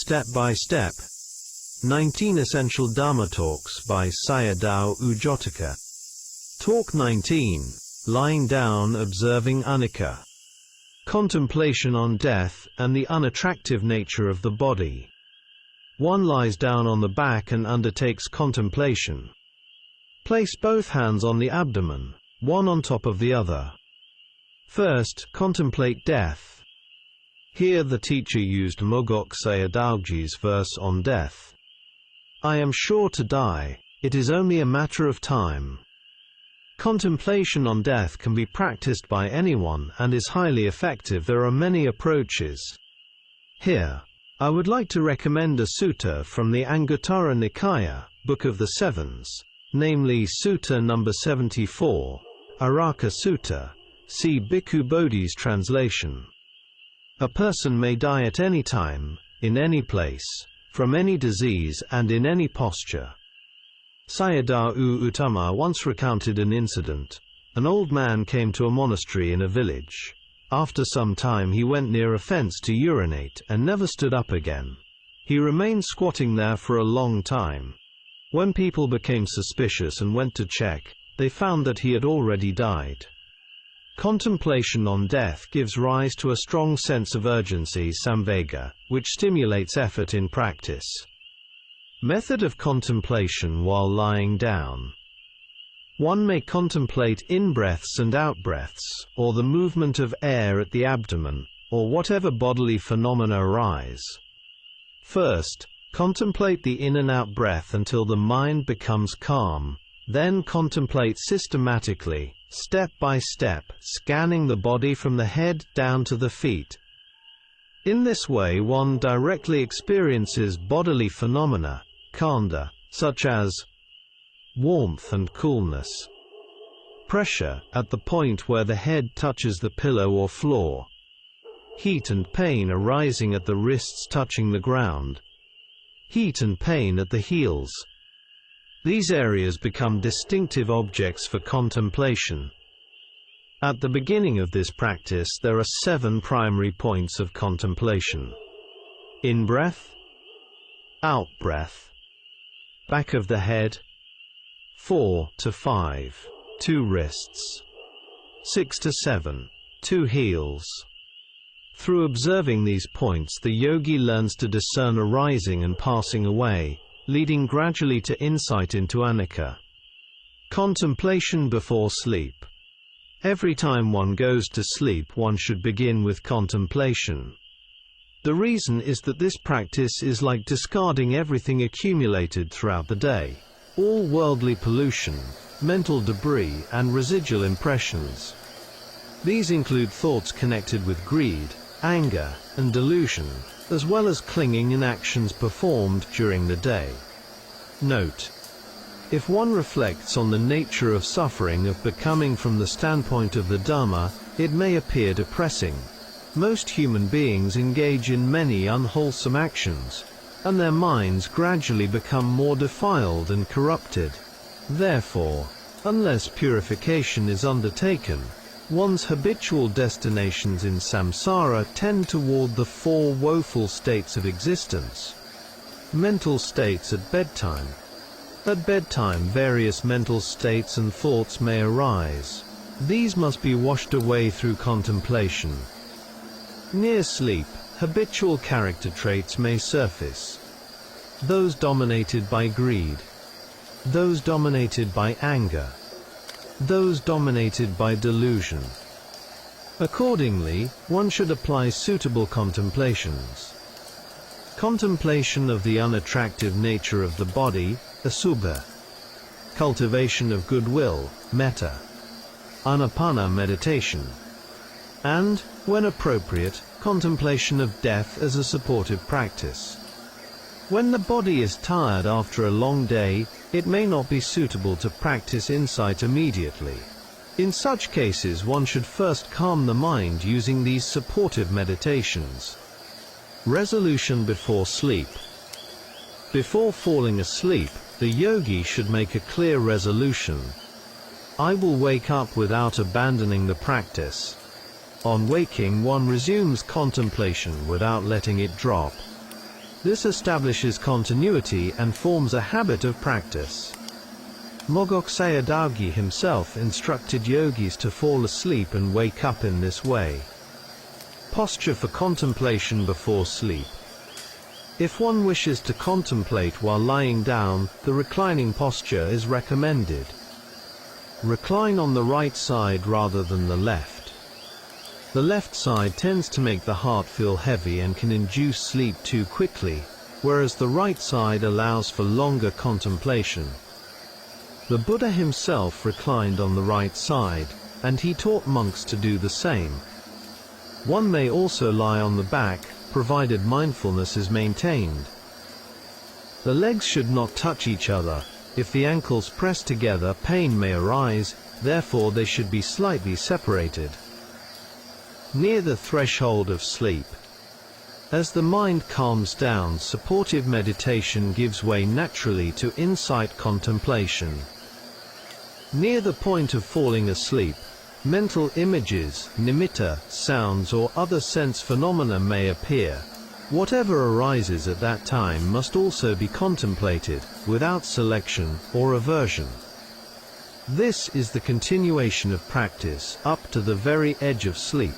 Step by Step. 19 Essential Dharma Talks by Sayadaw Jotika. Talk 19. Lying Down Observing Anicca. Contemplation on Death and the Unattractive Nature of the Body. One lies down on the back and undertakes contemplation. Place both hands on the abdomen, one on top of the other. First, contemplate death. Here the teacher used Mogok Sayadawji's verse on death. I am sure to die, it is only a matter of time. Contemplation on death can be practiced by anyone and is highly effective. There are many approaches. Here, I would like to recommend a sutta from the Anguttara Nikaya, Book of the Sevens, namely Sutta number 74, Araka Sutta. See Bhikkhu Bodhi's translation. A person may die at any time, in any place, from any disease and in any posture. Sayadaw Uttamo once recounted an incident. An old man came to a monastery in a village. After some time he went near a fence to urinate and never stood up again. He remained squatting there for a long time. When people became suspicious and went to check, they found that he had already died. Contemplation on death gives rise to a strong sense of urgency, samvega, which stimulates effort in practice. Method of contemplation while lying down. One may contemplate in-breaths and out-breaths, or the movement of air at the abdomen, or whatever bodily phenomena arise. First, contemplate the in and out breath until the mind becomes calm, then contemplate systematically, step by step, scanning the body from the head down to the feet. In this way one directly experiences bodily phenomena, khanda, such as warmth and coolness, pressure at the point where the head touches the pillow or floor, heat and pain arising at the wrists touching the ground, heat and pain at the heels. These areas become distinctive objects for contemplation. At the beginning of this practice there are 7 primary points of contemplation. In-breath, out-breath, back of the head, 4 to 5, 2 wrists, 6 to 7, 2 heels. Through observing these points the yogi learns to discern arising and passing away, leading gradually to insight into Anicca. Contemplation before sleep. Every time one goes to sleep one should begin with contemplation. The reason is that this practice is like discarding everything accumulated throughout the day, all worldly pollution, mental debris and residual impressions. These include thoughts connected with greed, anger, and delusion, as well as clinging in actions performed during the day. Note: if one reflects on the nature of suffering of becoming from the standpoint of the Dhamma, it may appear depressing. Most human beings engage in many unwholesome actions, and their minds gradually become more defiled and corrupted. Therefore, unless purification is undertaken, one's habitual destinations in samsara tend toward the 4 woeful states of existence. Mental states at bedtime. At bedtime various mental states and thoughts may arise. These must be washed away through contemplation. Near sleep, habitual character traits may surface. Those dominated by greed. Those dominated by anger. Those dominated by delusion. Accordingly, one should apply suitable contemplations. Contemplation of the unattractive nature of the body, asubha. Cultivation of goodwill, metta. Anapana meditation. And, when appropriate, contemplation of death as a supportive practice. When the body is tired after a long day, it may not be suitable to practice insight immediately. In such cases one should first calm the mind using these supportive meditations. Resolution before sleep. Before falling asleep, the yogi should make a clear resolution. I will wake up without abandoning the practice. On waking one resumes contemplation without letting it drop. This establishes continuity and forms a habit of practice. Mogok Sayadaw himself instructed yogis to fall asleep and wake up in this way. Posture for contemplation before sleep. If one wishes to contemplate while lying down, the reclining posture is recommended. Recline on the right side rather than the left. The left side tends to make the heart feel heavy and can induce sleep too quickly, whereas the right side allows for longer contemplation. The Buddha himself reclined on the right side, and he taught monks to do the same. One may also lie on the back, provided mindfulness is maintained. The legs should not touch each other. If the ankles press together, pain may arise, therefore they should be slightly separated. Near the threshold of sleep. As the mind calms down, supportive meditation gives way naturally to insight contemplation. Near the point of falling asleep, mental images, nimitta, sounds or other sense phenomena may appear. Whatever arises at that time must also be contemplated, without selection or aversion. This is the continuation of practice up to the very edge of sleep.